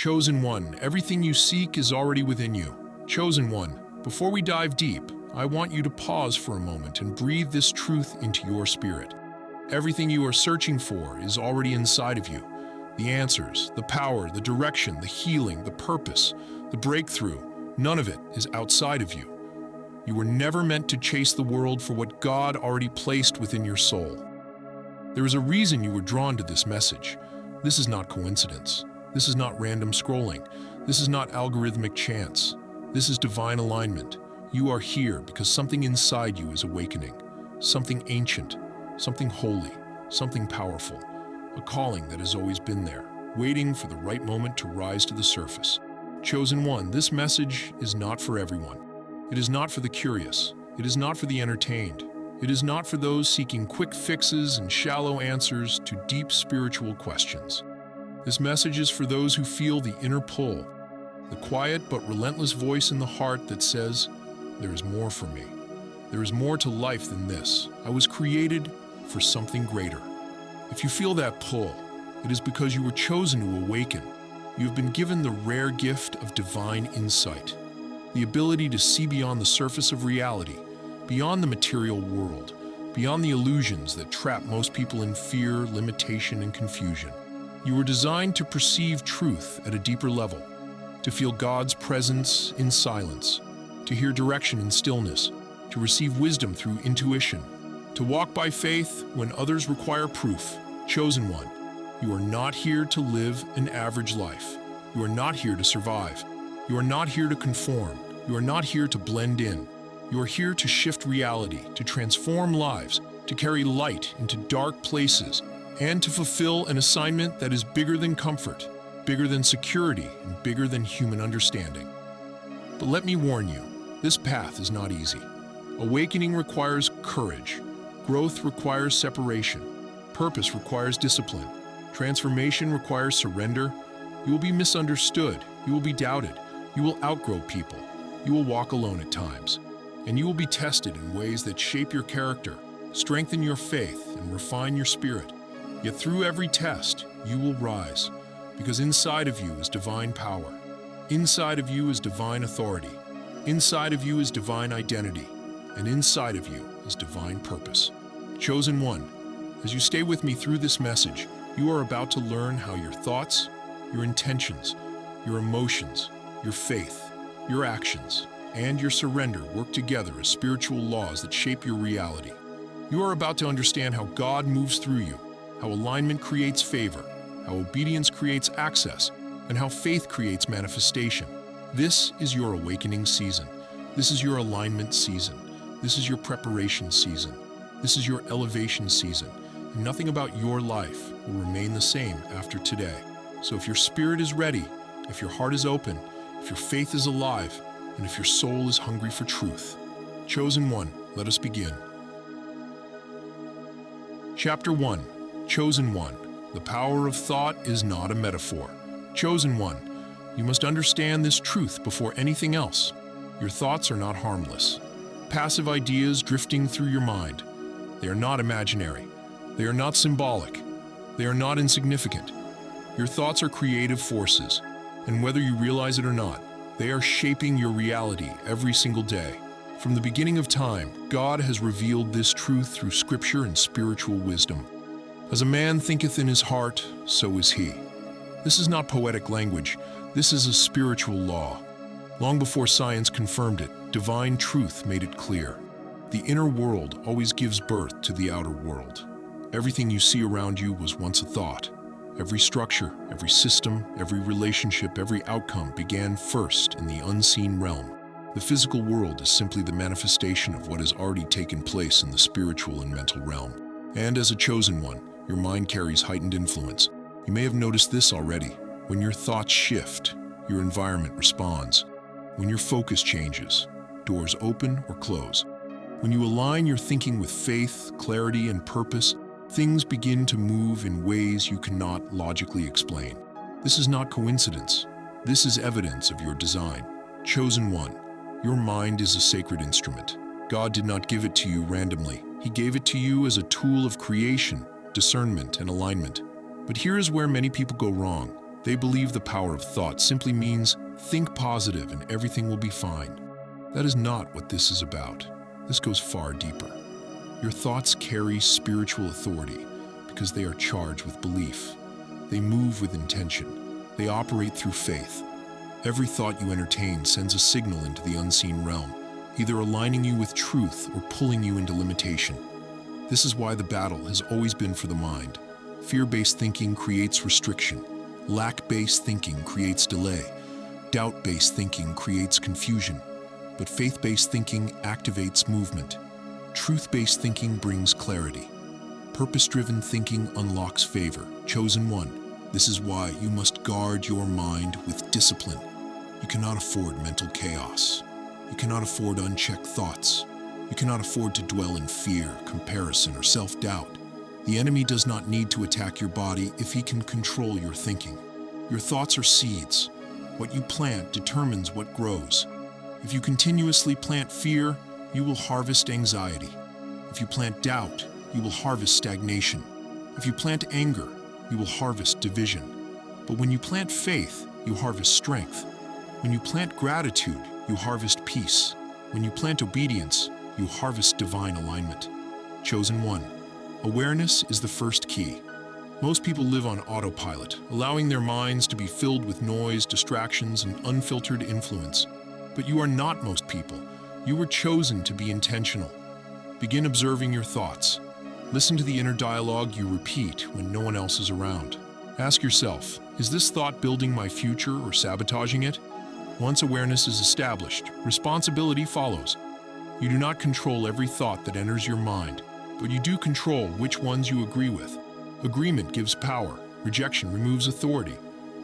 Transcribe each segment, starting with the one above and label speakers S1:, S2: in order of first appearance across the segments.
S1: Chosen one, everything you seek is already within you. Chosen one, before we dive deep, I want you to pause for a moment and breathe this truth into your spirit. Everything you are searching for is already inside of you. The answers, the power, the direction, the healing, the purpose, the breakthrough, none of it is outside of you. You were never meant to chase the world for what God already placed within your soul. There is a reason you were drawn to this message. This is not coincidence. This is not random scrolling. This is not algorithmic chance. This is divine alignment. You are here because something inside you is awakening. Something ancient, something holy, something powerful. A calling that has always been there, waiting for the right moment to rise to the surface. Chosen one, this message is not for everyone. It is not for the curious. It is not for the entertained. It is not for those seeking quick fixes and shallow answers to deep spiritual questions. This message is for those who feel the inner pull, the quiet but relentless voice in the heart that says, "There is more for me. There is more to life than this. I was created for something greater." If you feel that pull, it is because you were chosen to awaken. You have been given the rare gift of divine insight, the ability to see beyond the surface of reality, beyond the material world, beyond the illusions that trap most people in fear, limitation, and confusion. You were designed to perceive truth at a deeper level, to feel God's presence in silence, to hear direction in stillness, to receive wisdom through intuition, to walk by faith when others require proof. Chosen one, you are not here to live an average life. You are not here to survive. You are not here to conform. You are not here to blend in. You are here to shift reality, to transform lives, to carry light into dark places, and to fulfill an assignment that is bigger than comfort, bigger than security, and bigger than human understanding. But let me warn you, this path is not easy. Awakening requires courage. Growth requires separation. Purpose requires discipline. Transformation requires surrender. You will be misunderstood. You will be doubted. You will outgrow people. You will walk alone at times. And you will be tested in ways that shape your character, strengthen your faith, and refine your spirit. Yet through every test, you will rise, because inside of you is divine power. Inside of you is divine authority. Inside of you is divine identity. And inside of you is divine purpose. Chosen one, as you stay with me through this message, you are about to learn how your thoughts, your intentions, your emotions, your faith, your actions, and your surrender work together as spiritual laws that shape your reality. You are about to understand how God moves through you, how alignment creates favor, how obedience creates access, and how faith creates manifestation. This is your awakening season. This is your alignment season. This is your preparation season. This is your elevation season. And nothing about your life will remain the same after today. So if your spirit is ready, if your heart is open, if your faith is alive, and if your soul is hungry for truth, Chosen one, let us begin. Chapter 1. Chosen one. The power of thought is not a metaphor. Chosen one. You must understand this truth before anything else. Your thoughts are not harmless. Passive ideas drifting through your mind. They are not imaginary. They are not symbolic. They are not insignificant. Your thoughts are creative forces, and whether you realize it or not, they are shaping your reality every single day. From the beginning of time, God has revealed this truth through scripture and spiritual wisdom. As a man thinketh in his heart, so is he. This is not poetic language. This is a spiritual law. Long before science confirmed it, divine truth made it clear. The inner world always gives birth to the outer world. Everything you see around you was once a thought. Every structure, every system, every relationship, every outcome began first in the unseen realm. The physical world is simply the manifestation of what has already taken place in the spiritual and mental realm. And as a chosen one, your mind carries heightened influence. You may have noticed this already. When your thoughts shift, your environment responds. When your focus changes, doors open or close. When you align your thinking with faith, clarity, and purpose, things begin to move in ways you cannot logically explain. This is not coincidence. This is evidence of your design. Chosen one. Your mind is a sacred instrument. God did not give it to you randomly. He gave it to you as a tool of creation, discernment, and alignment. But here is where many people go wrong. They believe the power of thought simply means think positive and everything will be fine. That is not what this is about. This goes far deeper. Your thoughts carry spiritual authority because they are charged with belief. They move with intention. They operate through faith. Every thought you entertain sends a signal into the unseen realm, either aligning you with truth or pulling you into limitation. This is why the battle has always been for the mind. Fear-based thinking creates restriction. Lack-based thinking creates delay. Doubt-based thinking creates confusion. But faith-based thinking activates movement. Truth-based thinking brings clarity. Purpose-driven thinking unlocks favor. Chosen one, this is why you must guard your mind with discipline. You cannot afford mental chaos. You cannot afford unchecked thoughts. You cannot afford to dwell in fear, comparison, or self-doubt. The enemy does not need to attack your body if he can control your thinking. Your thoughts are seeds. What you plant determines what grows. If you continuously plant fear, you will harvest anxiety. If you plant doubt, you will harvest stagnation. If you plant anger, you will harvest division. But when you plant faith, you harvest strength. When you plant gratitude, you harvest peace. When you plant obedience, you harvest divine alignment. Chosen one. Awareness is the first key. Most people live on autopilot, allowing their minds to be filled with noise, distractions, and unfiltered influence. But you are not most people. You were chosen to be intentional. Begin observing your thoughts. Listen to the inner dialogue you repeat when no one else is around. Ask yourself, is this thought building my future or sabotaging it? Once awareness is established, responsibility follows. You do not control every thought that enters your mind, but you do control which ones you agree with. Agreement gives power. Rejection removes authority.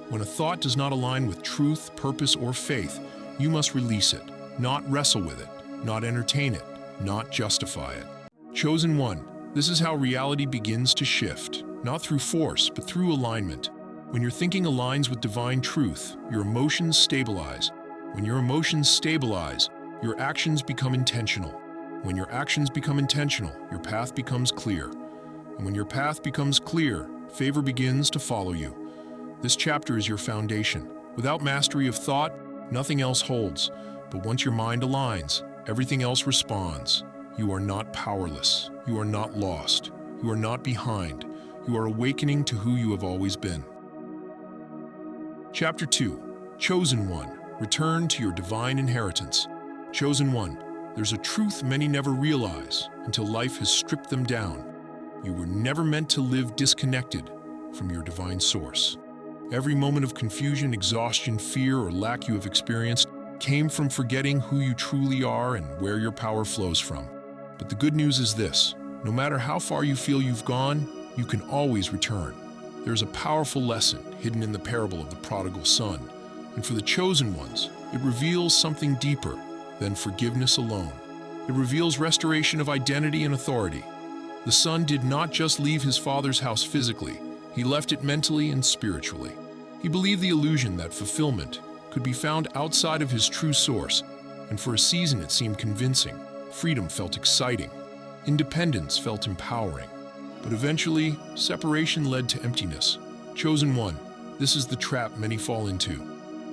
S1: When a thought does not align with truth, purpose, or faith, you must release it, not wrestle with it, not entertain it, not justify it. Chosen one, this is how reality begins to shift, not through force, but through alignment. When your thinking aligns with divine truth, your emotions stabilize. When your emotions stabilize, your actions become intentional. When your actions become intentional, your path becomes clear. And when your path becomes clear, favor begins to follow you. This chapter is your foundation. Without mastery of thought, nothing else holds. But once your mind aligns, everything else responds. You are not powerless. You are not lost. You are not behind. You are awakening to who you have always been. Chapter 2. Chosen one. Return to your divine inheritance. Chosen one. There's a truth many never realize until life has stripped them down. You were never meant to live disconnected from your divine source. Every moment of confusion, exhaustion, fear, or lack you have experienced came from forgetting who you truly are and where your power flows from. But the good news is this: no matter how far you feel you've gone, you can always return. There's a powerful lesson hidden in the parable of the prodigal son, and for the chosen ones, it reveals something deeper than forgiveness alone. It reveals restoration of identity and authority. The son did not just leave his father's house physically, he left it mentally and spiritually. He believed the illusion that fulfillment could be found outside of his true source, and for a season it seemed convincing. Freedom felt exciting. Independence felt empowering. But eventually, separation led to emptiness. Chosen one, this is the trap many fall into.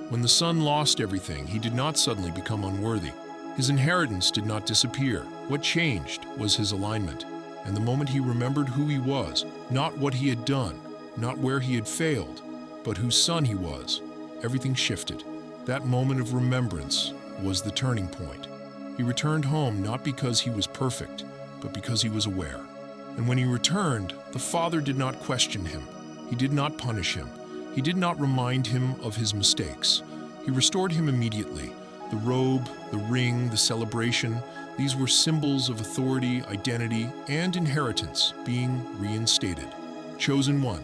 S1: When the son lost everything, he did not suddenly become unworthy. His inheritance did not disappear. What changed was his alignment. And the moment he remembered who he was, not what he had done, not where he had failed, but whose son he was, everything shifted. That moment of remembrance was the turning point. He returned home not because he was perfect, but because he was aware. And when he returned, the father did not question him. He did not punish him. He did not remind him of his mistakes. He restored him immediately. The robe, the ring, the celebration, these were symbols of authority, identity, and inheritance being reinstated. Chosen one,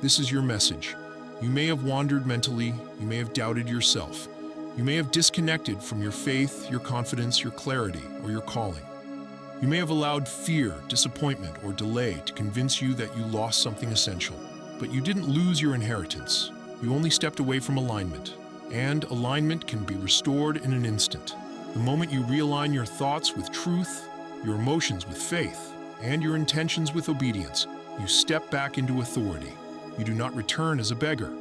S1: this is your message. You may have wandered mentally, you may have doubted yourself. You may have disconnected from your faith, your confidence, your clarity, or your calling. You may have allowed fear, disappointment, or delay to convince you that you lost something essential. But you didn't lose your inheritance. You only stepped away from alignment. And alignment can be restored in an instant. The moment you realign your thoughts with truth, your emotions with faith, and your intentions with obedience, you step back into authority. You do not return as a beggar.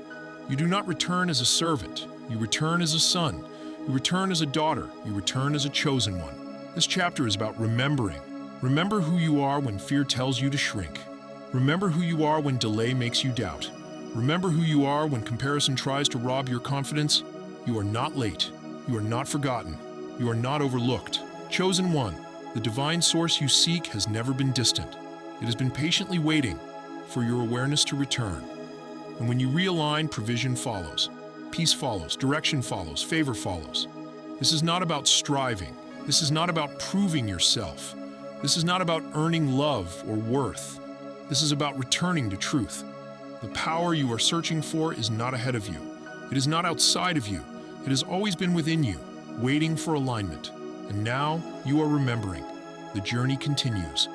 S1: You do not return as a servant. You return as a son. You return as a daughter. You return as a chosen one. This chapter is about remembering. Remember who you are when fear tells you to shrink. Remember who you are when delay makes you doubt. Remember who you are when comparison tries to rob your confidence. You are not late. You are not forgotten. You are not overlooked. Chosen one, the divine source you seek has never been distant. It has been patiently waiting for your awareness to return. And when you realign, provision follows. Peace follows, direction follows, favor follows. This is not about striving. This is not about proving yourself. This is not about earning love or worth. This is about returning to truth. The power you are searching for is not ahead of you. It is not outside of you. It has always been within you, waiting for alignment. And now you are remembering. The journey continues.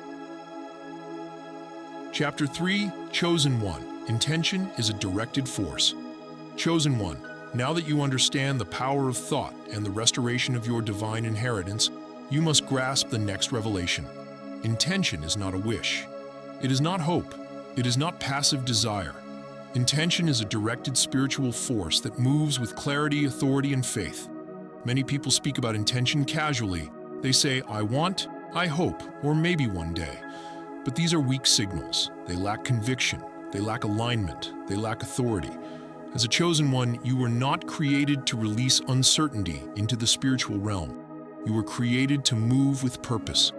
S1: Chapter 3, Chosen One. Intention is a directed force. Chosen one, now that you understand the power of thought and the restoration of your divine inheritance, you must grasp the next revelation. Intention is not a wish. It is not hope. It is not passive desire. Intention is a directed spiritual force that moves with clarity, authority, and faith. Many people speak about intention casually. They say, I want, I hope, or maybe one day. But these are weak signals. They lack conviction. They lack alignment. They lack authority. As a chosen one, you were not created to release uncertainty into the spiritual realm. You were created to move with purpose.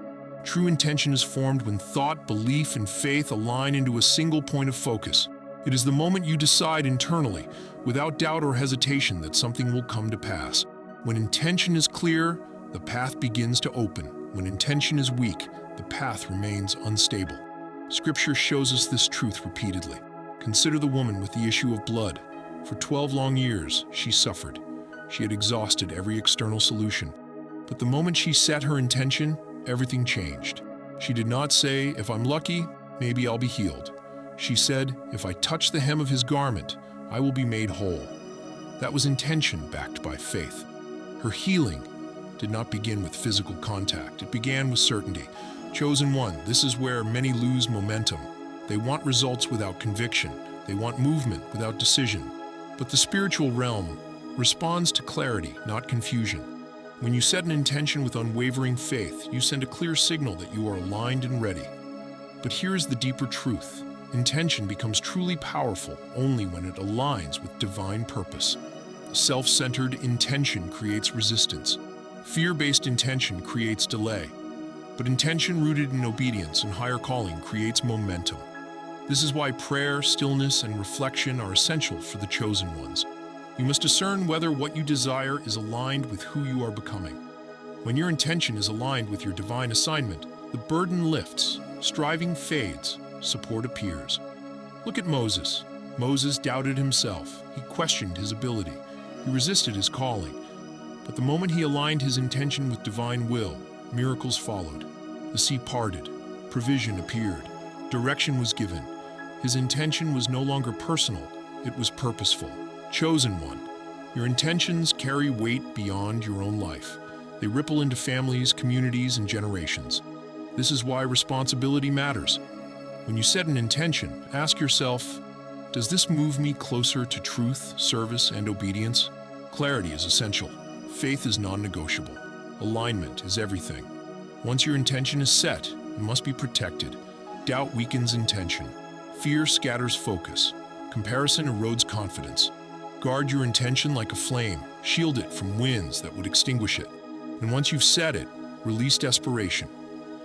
S1: True intention is formed when thought, belief, and faith align into a single point of focus. It is the moment you decide internally, without doubt or hesitation, that something will come to pass. When intention is clear, the path begins to open. When intention is weak, the path remains unstable. Scripture shows us this truth repeatedly. Consider the woman with the issue of blood. For 12 long years, she suffered. She had exhausted every external solution. But the moment she set her intention, everything changed. She did not say, if I'm lucky, maybe I'll be healed. She said, if I touch the hem of his garment, I will be made whole. That was intention backed by faith. Her healing did not begin with physical contact. It began with certainty. Chosen one, this is where many lose momentum. They want results without conviction. They want movement without decision. But the spiritual realm responds to clarity, not confusion. When you set an intention with unwavering faith, you send a clear signal that you are aligned and ready. But here is the deeper truth. Intention becomes truly powerful only when it aligns with divine purpose. Self-centered intention creates resistance. Fear-based intention creates delay. But intention rooted in obedience and higher calling creates momentum. This is why prayer, stillness, and reflection are essential for the chosen ones. You must discern whether what you desire is aligned with who you are becoming. When your intention is aligned with your divine assignment, the burden lifts, striving fades, support appears. Look at Moses. Moses doubted himself. He questioned his ability. He resisted his calling. But the moment he aligned his intention with divine will, miracles followed. The sea parted. Provision appeared. Direction was given. His intention was no longer personal. It was purposeful. Chosen one. Your intentions carry weight beyond your own life. They ripple into families, communities, and generations. This is why responsibility matters. When you set an intention, ask yourself, does this move me closer to truth, service, and obedience? Clarity is essential. Faith is non-negotiable. Alignment is everything. Once your intention is set, it must be protected. Doubt weakens intention. Fear scatters focus. Comparison erodes confidence. Guard your intention like a flame. Shield it from winds that would extinguish it. And once you've set it, release desperation.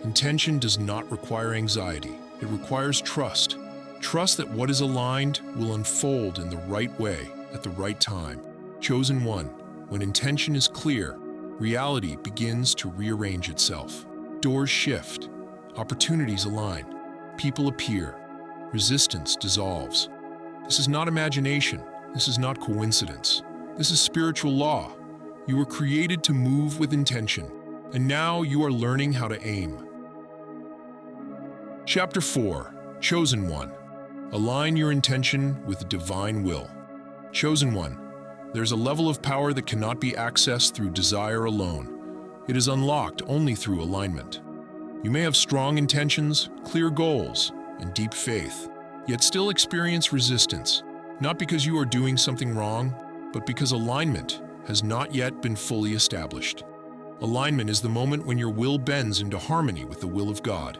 S1: Intention does not require anxiety. It requires trust. Trust that what is aligned will unfold in the right way at the right time. Chosen one, when intention is clear, reality begins to rearrange itself. Doors shift. Opportunities align. People appear. Resistance dissolves. This is not imagination. This is not coincidence. This is spiritual law. You were created to move with intention, and now you are learning how to aim. Chapter 4, Chosen One. Align your intention with divine will. Chosen one, there's a level of power that cannot be accessed through desire alone. It is unlocked only through alignment. You may have strong intentions, clear goals, and deep faith, yet still experience resistance. not because you are doing something wrong, but because alignment has not yet been fully established. Alignment is the moment when your will bends into harmony with the will of God.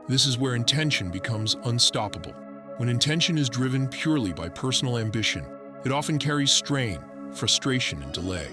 S1: This is where intention becomes unstoppable. When intention is driven purely by personal ambition, it often carries strain, frustration, and delay.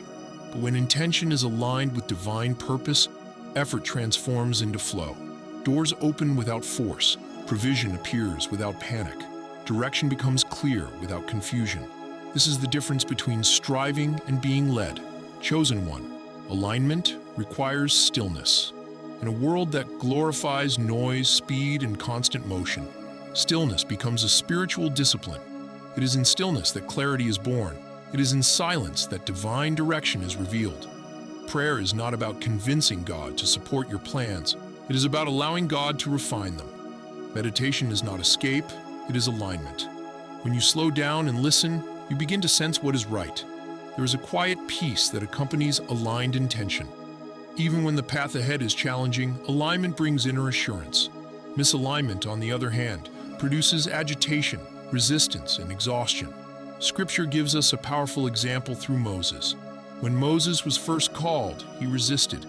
S1: But when intention is aligned with divine purpose, effort transforms into flow. Doors open without force, provision appears without panic, direction becomes clear without confusion. This is the difference between striving and being led. Chosen one, alignment requires stillness. In a world that glorifies noise, speed, and constant motion, stillness becomes a spiritual discipline. It is in stillness that clarity is born. It is in silence that divine direction is revealed. Prayer is not about convincing God to support your plans. It is about allowing God to refine them. Meditation is not escape, it is alignment. When you slow down and listen, you begin to sense what is right. There is a quiet peace that accompanies aligned intention. Even when the path ahead is challenging, alignment brings inner assurance. Misalignment, on the other hand, produces agitation, resistance, and exhaustion. Scripture gives us a powerful example through Moses. When Moses was first called, he resisted.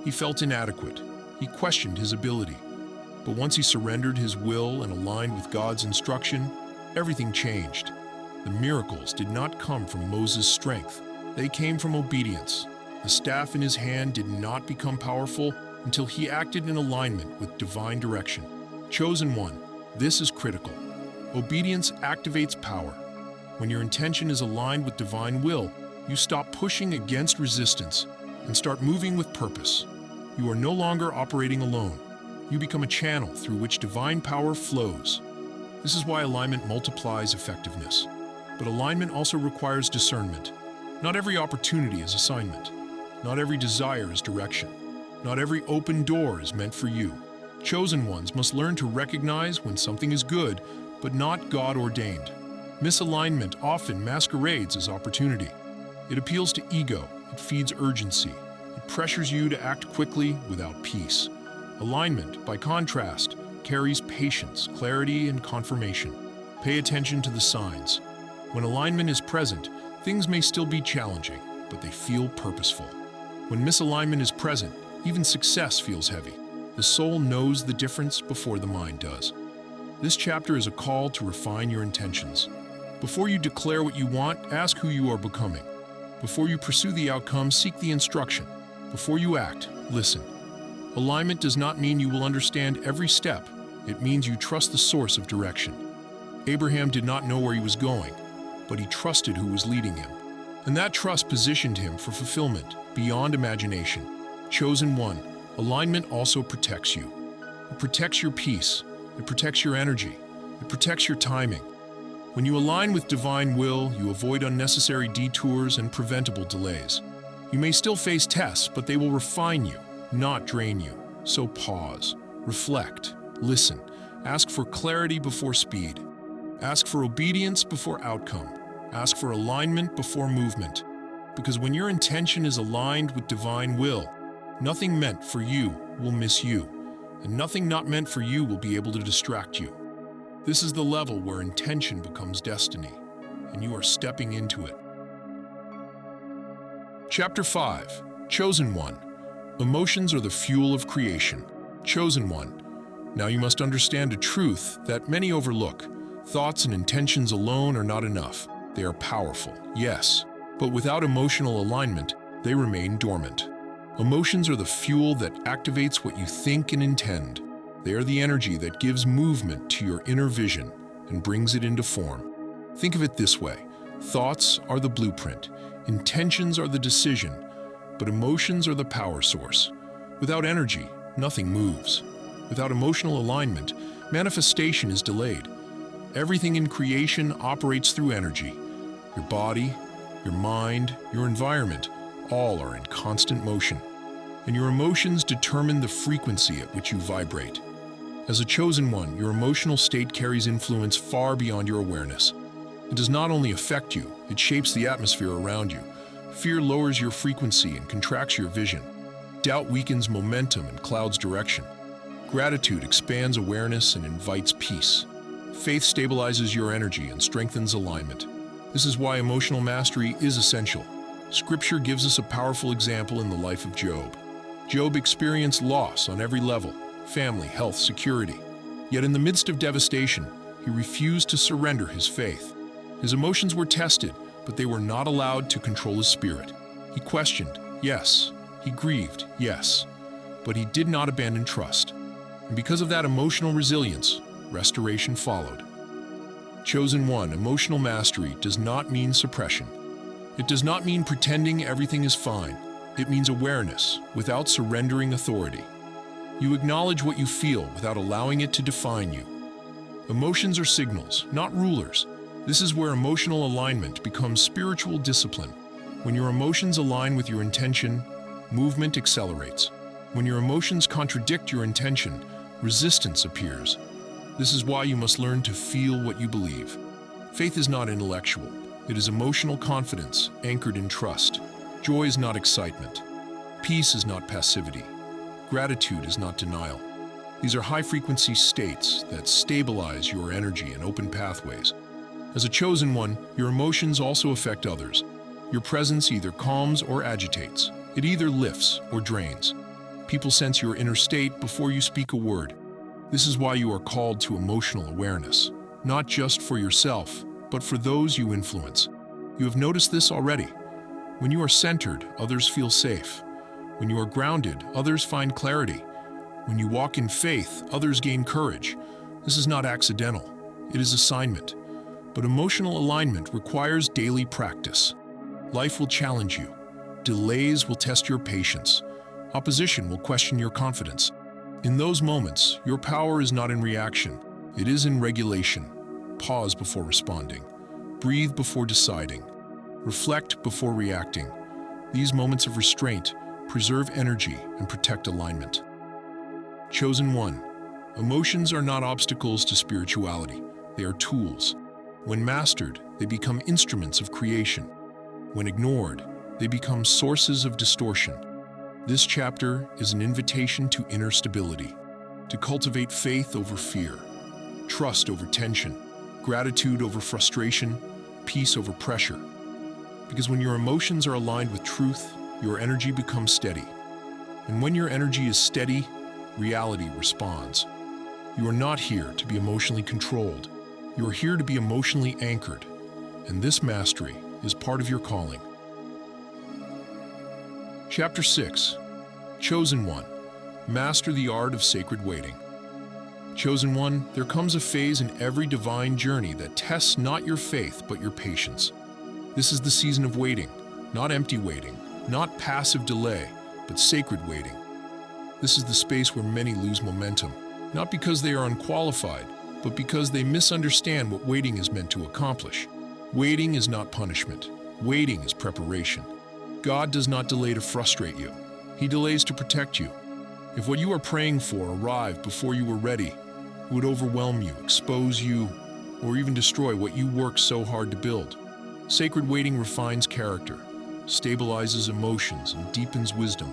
S1: He felt inadequate. He questioned his ability. But once he surrendered his will and aligned with God's instruction, everything changed. The miracles did not come from Moses' strength. They came from obedience. The staff in his hand did not become powerful until he acted in alignment with divine direction. Chosen one, this is critical. Obedience activates power. When your intention is aligned with divine will, you stop pushing against resistance and start moving with purpose. You are no longer operating alone. You become a channel through which divine power flows. This is why alignment multiplies effectiveness. But alignment also requires discernment. Not every opportunity is assignment. Not every desire is direction. Not every open door is meant for you. Chosen ones must learn to recognize when something is good, but not God-ordained. Misalignment often masquerades as opportunity. It appeals to ego, it feeds urgency, it pressures you to act quickly without peace. Alignment, by contrast, carries patience, clarity, and confirmation. Pay attention to the signs. When alignment is present, things may still be challenging, but they feel purposeful. When misalignment is present, even success feels heavy. The soul knows the difference before the mind does. This chapter is a call to refine your intentions. Before you declare what you want, ask who you are becoming. Before you pursue the outcome, seek the instruction. Before you act, listen. Alignment does not mean you will understand every step. It means you trust the source of direction. Abraham did not know where he was going, but he trusted who was leading him. And that trust positioned him for fulfillment beyond imagination. Chosen one, alignment also protects you. It protects your peace. It protects your energy. It protects your timing. When you align with divine will, you avoid unnecessary detours and preventable delays. You may still face tests, but they will refine you, not drain you. So pause, reflect, listen, ask for clarity before speed. Ask for obedience before outcome. Ask for alignment before movement. Because when your intention is aligned with divine will, nothing meant for you will miss you, and nothing not meant for you will be able to distract you. This is the level where intention becomes destiny, and you are stepping into it. Chapter 5. Chosen One. Emotions are the fuel of creation. Chosen one. Now you must understand a truth that many overlook. Thoughts and intentions alone are not enough. They are powerful, yes, but without emotional alignment, they remain dormant. Emotions are the fuel that activates what you think and intend. They are the energy that gives movement to your inner vision and brings it into form. Think of it this way. Thoughts are the blueprint, intentions are the decision, but emotions are the power source. Without energy, nothing moves. Without emotional alignment, manifestation is delayed. Everything in creation operates through energy. Your body, your mind, your environment, all are in constant motion. And your emotions determine the frequency at which you vibrate. As a chosen one, your emotional state carries influence far beyond your awareness. It does not only affect you, it shapes the atmosphere around you. Fear lowers your frequency and contracts your vision. Doubt weakens momentum and clouds direction. Gratitude expands awareness and invites peace. Faith stabilizes your energy and strengthens alignment. This is why emotional mastery is essential. Scripture gives us a powerful example in the life of Job. Job experienced loss on every level: family, health, security. Yet in the midst of devastation, he refused to surrender his faith. His emotions were tested, but they were not allowed to control his spirit. He questioned, yes. He grieved, yes. But he did not abandon trust. And because of that emotional resilience, restoration followed. Chosen one, emotional mastery does not mean suppression. It does not mean pretending everything is fine. It means awareness without surrendering authority. You acknowledge what you feel without allowing it to define you. Emotions are signals, not rulers. This is where emotional alignment becomes spiritual discipline. When your emotions align with your intention, movement accelerates. When your emotions contradict your intention, resistance appears. This is why you must learn to feel what you believe. Faith is not intellectual. It is emotional confidence anchored in trust. Joy is not excitement. Peace is not passivity. Gratitude is not denial. These are high-frequency states that stabilize your energy and open pathways. As a chosen one, your emotions also affect others. Your presence either calms or agitates. It either lifts or drains. People sense your inner state before you speak a word. This is why you are called to emotional awareness, not just for yourself, but for those you influence. You have noticed this already. When you are centered, others feel safe. When you are grounded, others find clarity. When you walk in faith, others gain courage. This is not accidental. It is assignment. But emotional alignment requires daily practice. Life will challenge you. Delays will test your patience. Opposition will question your confidence. In those moments, your power is not in reaction. It is in regulation. Pause before responding. Breathe before deciding. Reflect before reacting. These moments of restraint preserve energy and protect alignment. Chosen one, emotions are not obstacles to spirituality. They are tools. When mastered, they become instruments of creation. When ignored, they become sources of distortion. This chapter is an invitation to inner stability, to cultivate faith over fear, trust over tension, gratitude over frustration, peace over pressure. Because when your emotions are aligned with truth, your energy becomes steady. And when your energy is steady, reality responds. You are not here to be emotionally controlled. You are here to be emotionally anchored. And this mastery is part of your calling. Chapter 6. Chosen One. Master the art of sacred waiting. Chosen one, there comes a phase in every divine journey that tests not your faith but your patience. This is the season of waiting, not empty waiting, not passive delay, but sacred waiting. This is the space where many lose momentum, not because they are unqualified, but because they misunderstand what waiting is meant to accomplish. Waiting is not punishment. Waiting is preparation. God does not delay to frustrate you. He delays to protect you. If what you are praying for arrived before you were ready, it would overwhelm you, expose you, or even destroy what you worked so hard to build. Sacred waiting refines character, stabilizes emotions, and deepens wisdom.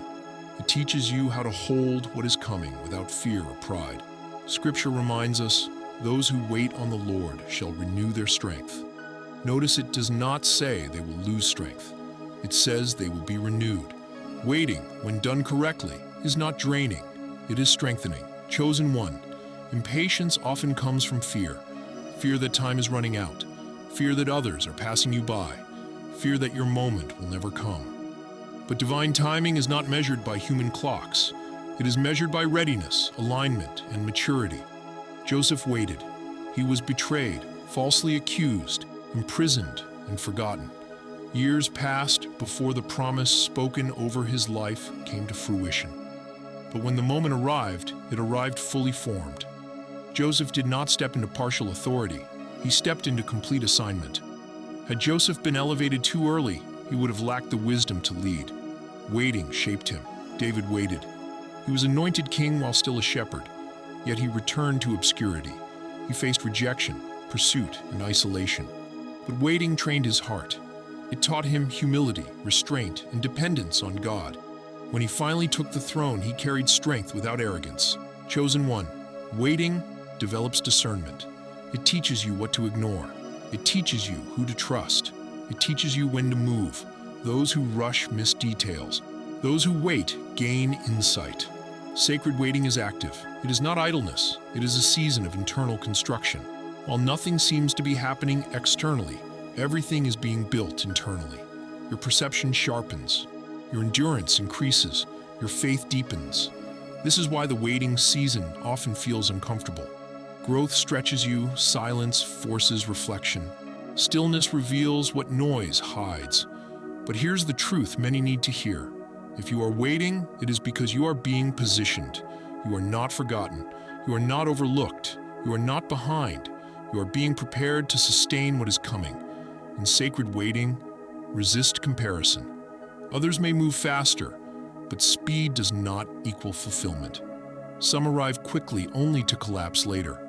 S1: It teaches you how to hold what is coming without fear or pride. Scripture reminds us, those who wait on the Lord shall renew their strength. Notice it does not say they will lose strength. It says they will be renewed. Waiting, when done correctly, is not draining. It is strengthening. Chosen one. Impatience often comes from fear. Fear that time is running out. Fear that others are passing you by. Fear that your moment will never come. But divine timing is not measured by human clocks. It is measured by readiness, alignment, and maturity. Joseph waited. He was betrayed, falsely accused, imprisoned, and forgotten. Years passed before the promise spoken over his life came to fruition. But when the moment arrived, it arrived fully formed. Joseph did not step into partial authority. He stepped into complete assignment. Had Joseph been elevated too early, he would have lacked the wisdom to lead. Waiting shaped him. David waited. He was anointed king while still a shepherd, yet he returned to obscurity. He faced rejection, pursuit, and isolation. But waiting trained his heart. It taught him humility, restraint, and dependence on God. When he finally took the throne, he carried strength without arrogance. Chosen one. Waiting develops discernment. It teaches you what to ignore. It teaches you who to trust. It teaches you when to move. Those who rush miss details. Those who wait gain insight. Sacred waiting is active. It is not idleness. It is a season of internal construction. While nothing seems to be happening externally, everything is being built internally. Your perception sharpens. Your endurance increases. Your faith deepens. This is why the waiting season often feels uncomfortable. Growth stretches you, silence forces reflection. Stillness reveals what noise hides. But here's the truth many need to hear. If you are waiting, it is because you are being positioned. You are not forgotten. You are not overlooked. You are not behind. You are being prepared to sustain what is coming. In sacred waiting, resist comparison. Others may move faster, but speed does not equal fulfillment. Some arrive quickly only to collapse later.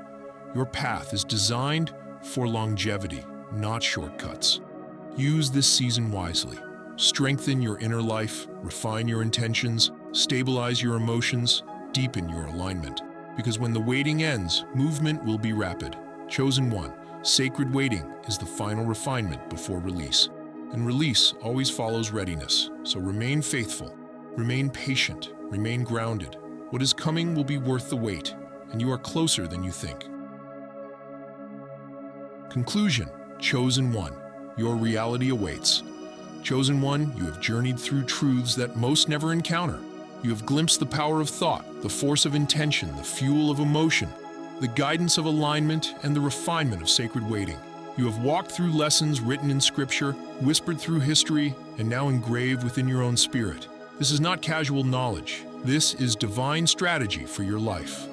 S1: Your path is designed for longevity, not shortcuts. Use this season wisely. Strengthen your inner life, refine your intentions, stabilize your emotions, deepen your alignment. Because when the waiting ends, movement will be rapid. Chosen one, sacred waiting is the final refinement before release. And release always follows readiness, so remain faithful, remain patient, remain grounded. What is coming will be worth the wait, and you are closer than you think. Conclusion, chosen one, your reality awaits. Chosen one, you have journeyed through truths that most never encounter. You have glimpsed the power of thought, the force of intention, the fuel of emotion, the guidance of alignment, and the refinement of sacred waiting. You have walked through lessons written in scripture, whispered through history, and now engraved within your own spirit. This is not casual knowledge. This is divine strategy for your life.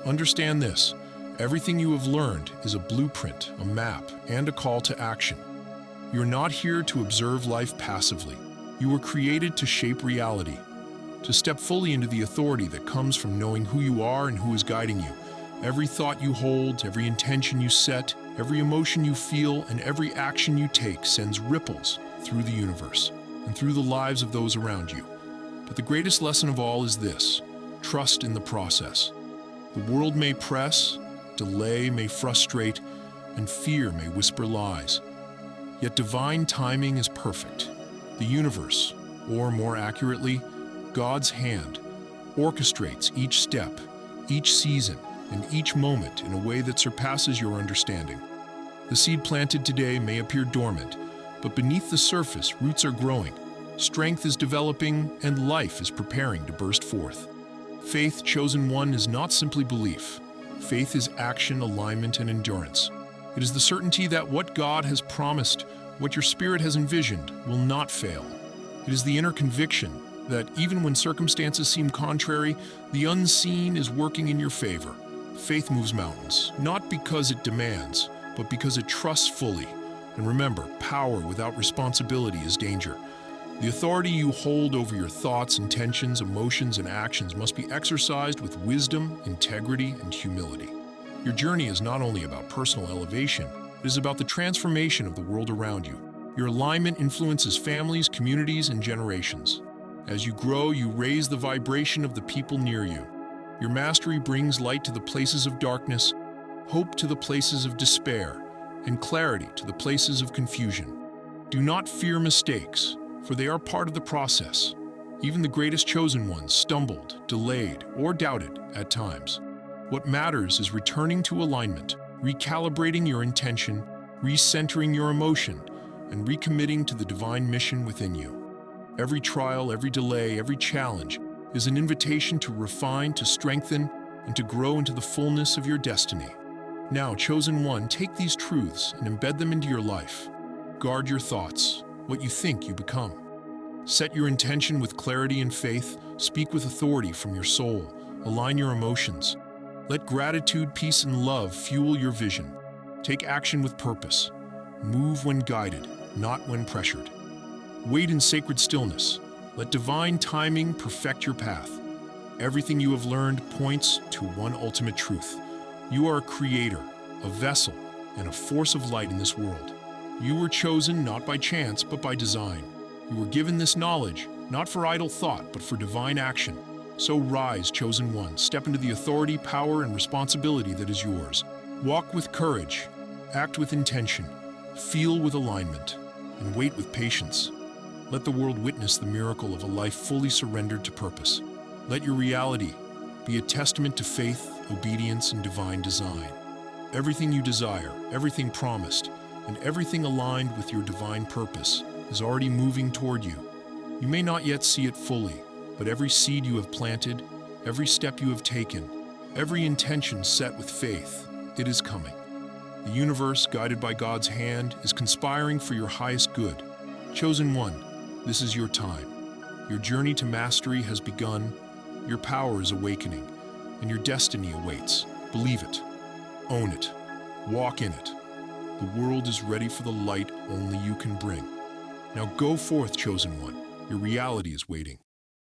S1: Understand this. Everything you have learned is a blueprint, a map, and a call to action. You're not here to observe life passively. You were created to shape reality, to step fully into the authority that comes from knowing who you are and who is guiding you. Every thought you hold, every intention you set, every emotion you feel, and every action you take sends ripples through the universe and through the lives of those around you. But the greatest lesson of all is this: trust in the process. The world may press, delay may frustrate, and fear may whisper lies. Yet divine timing is perfect. The universe, or more accurately, God's hand, orchestrates each step, each season, and each moment in a way that surpasses your understanding. The seed planted today may appear dormant, but beneath the surface, roots are growing, strength is developing, and life is preparing to burst forth. Faith, chosen one, is not simply belief. Faith is action, alignment, and endurance. It is the certainty that what God has promised, what your spirit has envisioned, will not fail. It is the inner conviction that even when circumstances seem contrary, the unseen is working in your favor. Faith moves mountains, not because it demands, but because it trusts fully. And remember, power without responsibility is danger. The authority you hold over your thoughts, intentions, emotions, and actions must be exercised with wisdom, integrity, and humility. Your journey is not only about personal elevation, it is about the transformation of the world around you. Your alignment influences families, communities, and generations. As you grow, you raise the vibration of the people near you. Your mastery brings light to the places of darkness, hope to the places of despair, and clarity to the places of confusion. Do not fear mistakes, for they are part of the process. Even the greatest chosen ones stumbled, delayed, or doubted at times. What matters is returning to alignment, recalibrating your intention, recentering your emotion, and recommitting to the divine mission within you. Every trial, every delay, every challenge is an invitation to refine, to strengthen, and to grow into the fullness of your destiny. Now, chosen one, take these truths and embed them into your life. Guard your thoughts. What you think, you become. Set your intention with clarity and faith. Speak with authority from your soul. Align your emotions. Let gratitude, peace, and love fuel your vision. Take action with purpose. Move when guided, not when pressured. Wait in sacred stillness. Let divine timing perfect your path. Everything you have learned points to one ultimate truth. You are a creator, a vessel, and a force of light in this world. You were chosen not by chance, but by design. You were given this knowledge, not for idle thought, but for divine action. So rise, chosen one, step into the authority, power, and responsibility that is yours. Walk with courage, act with intention, feel with alignment, and wait with patience. Let the world witness the miracle of a life fully surrendered to purpose. Let your reality be a testament to faith, obedience, and divine design. Everything you desire, everything promised, and everything aligned with your divine purpose is already moving toward you. You may not yet see it fully, but every seed you have planted, every step you have taken, every intention set with faith, it is coming. The universe, guided by God's hand, is conspiring for your highest good. Chosen one, this is your time. Your journey to mastery has begun, your power is awakening, and your destiny awaits. Believe it. Own it. Walk in it. The world is ready for the light only you can bring. Now go forth, chosen one. Your reality is waiting.